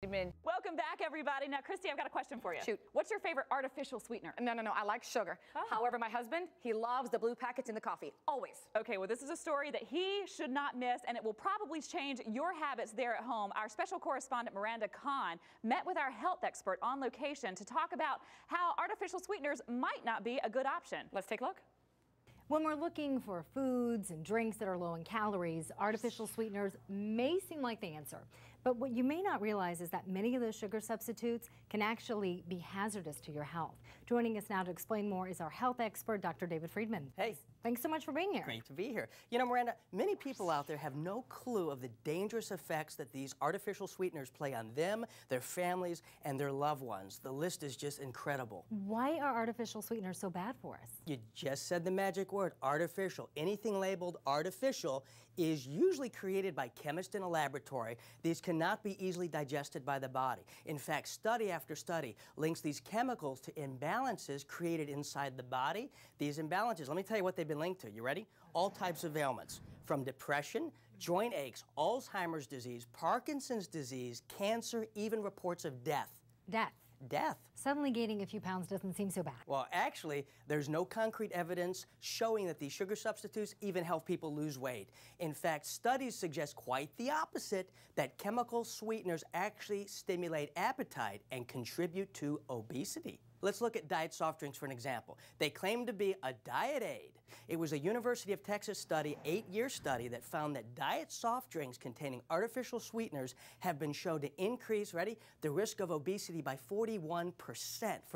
Welcome back, everybody. Now, Christy, I've got a question for you. Shoot. What's your favorite artificial sweetener? No, I like sugar. Oh. However, my husband, he loves the blue packets in the coffee, always. Okay, well, this is a story that he should not miss, and it will probably change your habits there at home. Our special correspondent, Miranda Kahn, met with our health expert on location to talk about how artificial sweeteners might not be a good option. Let's take a look. When we're looking for foods and drinks that are low in calories, artificial sweeteners may seem like the answer. But what you may not realize is that many of those sugar substitutes can actually be hazardous to your health. Joining us now to explain more is our health expert, Dr. David Friedman. Hey. Thanks so much for being here. Great to be here. You know, Miranda, many people out there have no clue of the dangerous effects that these artificial sweeteners play on them, their families, and their loved ones. The list is just incredible. Why are artificial sweeteners so bad for us? You just said the magic word, artificial. Anything labeled artificial is usually created by chemists in a laboratory. These cannot be easily digested by the body. In fact, study after study links these chemicals to imbalances created inside the body. These imbalances, let me tell you what they've been linked to. You ready? All types of ailments, from depression, joint aches, Alzheimer's disease, Parkinson's disease, cancer, even reports of death. Death. Suddenly gaining a few pounds doesn't seem so bad. Well, actually, there's no concrete evidence showing that these sugar substitutes even help people lose weight. In fact, studies suggest quite the opposite, that chemical sweeteners actually stimulate appetite and contribute to obesity. Let's look at diet soft drinks for an example. They claim to be a diet aid. It was a University of Texas study, 8-year study, that found that diet soft drinks containing artificial sweeteners have been shown to increase, ready, the risk of obesity by 41%.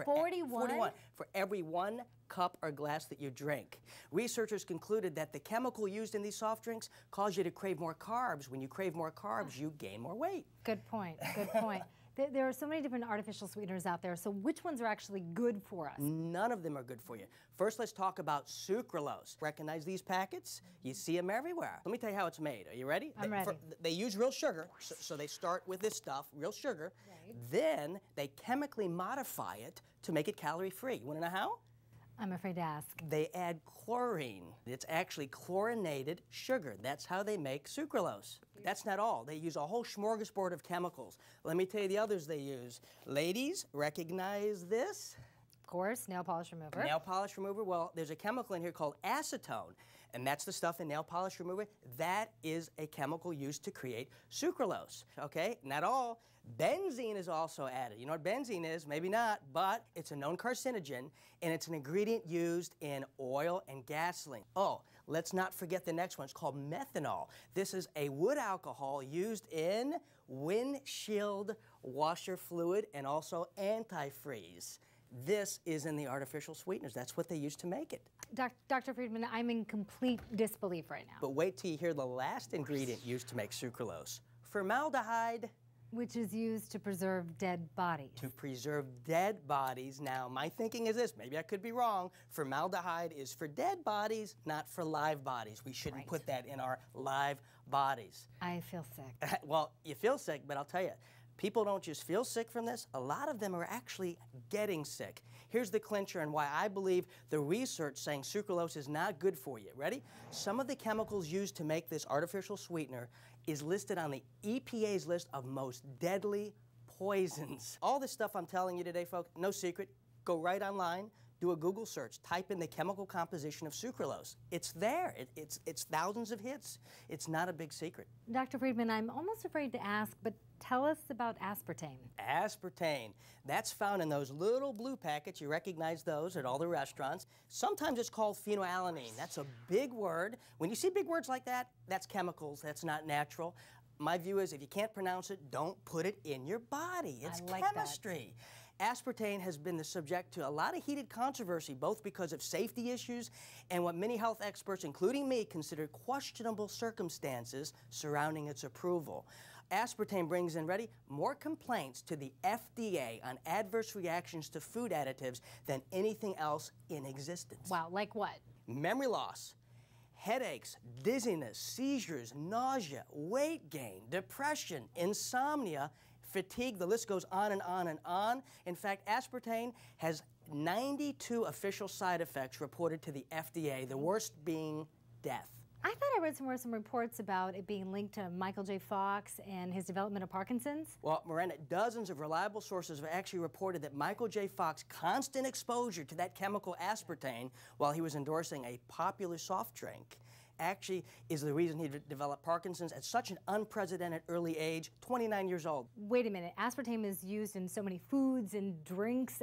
41? For every 1 cup or glass that you drink. Researchers concluded that the chemical used in these soft drinks cause you to crave more carbs. When you crave more carbs, you gain more weight. Good point, good point. There are so many different artificial sweeteners out there, so which ones are actually good for us? None of them are good for you. First, let's talk about sucralose. Recognize these packets? You see them everywhere. Let me tell you how it's made. Are you ready? I'm ready. They use real sugar, so they start with this stuff, real sugar. Right. Then they chemically modify it to make it calorie-free. You want to know how? I'm afraid to ask. They add chlorine. It's actually chlorinated sugar. That's how they make sucralose. That's not all. They use a whole smorgasbord of chemicals. Let me tell you the others they use. Ladies, recognize this? Of course, nail polish remover. Nail polish remover, well, there's a chemical in here called acetone, and that's the stuff in nail polish remover. That is a chemical used to create sucralose, okay? Not all. Benzene is also added. You know what benzene is? Maybe not, but it's a known carcinogen, and it's an ingredient used in oil and gasoline. Oh, let's not forget the next one. It's called methanol. This is a wood alcohol used in windshield washer fluid and also antifreeze. This is in the artificial sweeteners. That's what they use to make it. Dr. Friedman, I'm in complete disbelief right now. But wait till you hear the last ingredient used to make sucralose. Formaldehyde. Which is used to preserve dead bodies. To preserve dead bodies. Now, my thinking is this, maybe I could be wrong. Formaldehyde is for dead bodies, not for live bodies. We shouldn't put that in our live bodies. I feel sick. Well, you feel sick, but I'll tell you, people don't just feel sick from this. A lot of them are actually getting sick. Here's the clincher and why I believe the research saying sucralose is not good for you. Ready? Some of the chemicals used to make this artificial sweetener is listed on the EPA's list of most deadly poisons. All this stuff I'm telling you today, folks, no secret. Go right online, do a Google search, type in the chemical composition of sucralose. It's there. It's thousands of hits. It's not a big secret. Dr. Friedman, I'm almost afraid to ask, but tell us about aspartame. Aspartame. That's found in those little blue packets. You recognize those at all the restaurants. Sometimes it's called phenylalanine. That's a big word. When you see big words like that, that's chemicals. That's not natural. My view is if you can't pronounce it, don't put it in your body. It's chemistry. Aspartame has been the subject to a lot of heated controversy, both because of safety issues and what many health experts, including me, consider questionable circumstances surrounding its approval. Aspartame brings in, ready, more complaints to the FDA on adverse reactions to food additives than anything else in existence. Wow, like what? Memory loss, headaches, dizziness, seizures, nausea, weight gain, depression, insomnia, fatigue, the list goes on and on and on. In fact, aspartame has 92 official side effects reported to the FDA, the worst being death. I thought I read somewhere some reports about it being linked to Michael J. Fox and his development of Parkinson's. Well, Miranda, dozens of reliable sources have actually reported that Michael J. Fox's constant exposure to that chemical aspartame while he was endorsing a popular soft drink actually is the reason he developed Parkinson's at such an unprecedented early age, 29 years old. Wait a minute, aspartame is used in so many foods and drinks.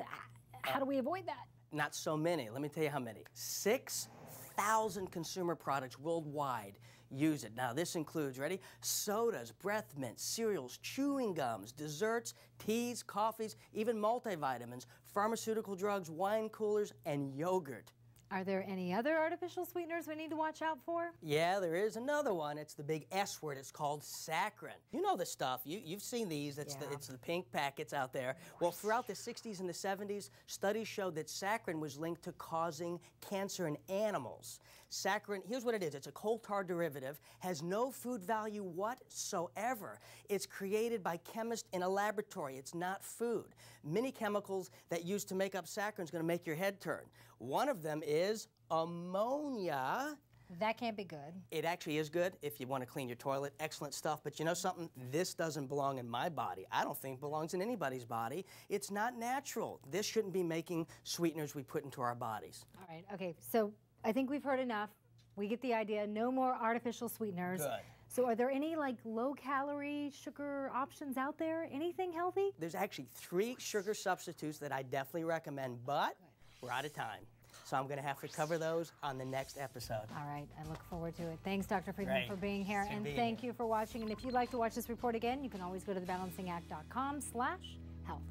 How do we avoid that? Not so many. Let me tell you how many. 6,000 consumer products worldwide use it. Now, this includes, ready? Sodas, breath mints, cereals, chewing gums, desserts, teas, coffees, even multivitamins, pharmaceutical drugs, wine coolers, and yogurt. Are there any other artificial sweeteners we need to watch out for? Yeah, there is another one. It's the big S word. It's called saccharin. You know the stuff. You've seen these. It's the pink packets out there. Well, throughout the 60s and the 70s, studies showed that saccharin was linked to causing cancer in animals. Saccharin, here's what it is. It's a coal tar derivative, has no food value whatsoever. It's created by chemists in a laboratory. It's not food. Many chemicals that used to make up saccharin is going to make your head turn. One of them is ammonia. That can't be good. It actually is good if you want to clean your toilet. Excellent stuff. But you know something? This doesn't belong in my body. I don't think it belongs in anybody's body. It's not natural. This shouldn't be making sweeteners we put into our bodies. All right, okay, so I think we've heard enough. We get the idea. No more artificial sweeteners. Good. So are there any like low-calorie sugar options out there? Anything healthy? There's actually 3 sugar substitutes that I definitely recommend, but we're out of time. So I'm going to have to cover those on the next episode. All right, I look forward to it. Thanks, Dr. Friedman, Great. for being here. And thank you for watching. And if you'd like to watch this report again, you can always go to thebalancingact.com/health.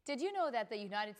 Did you know that the United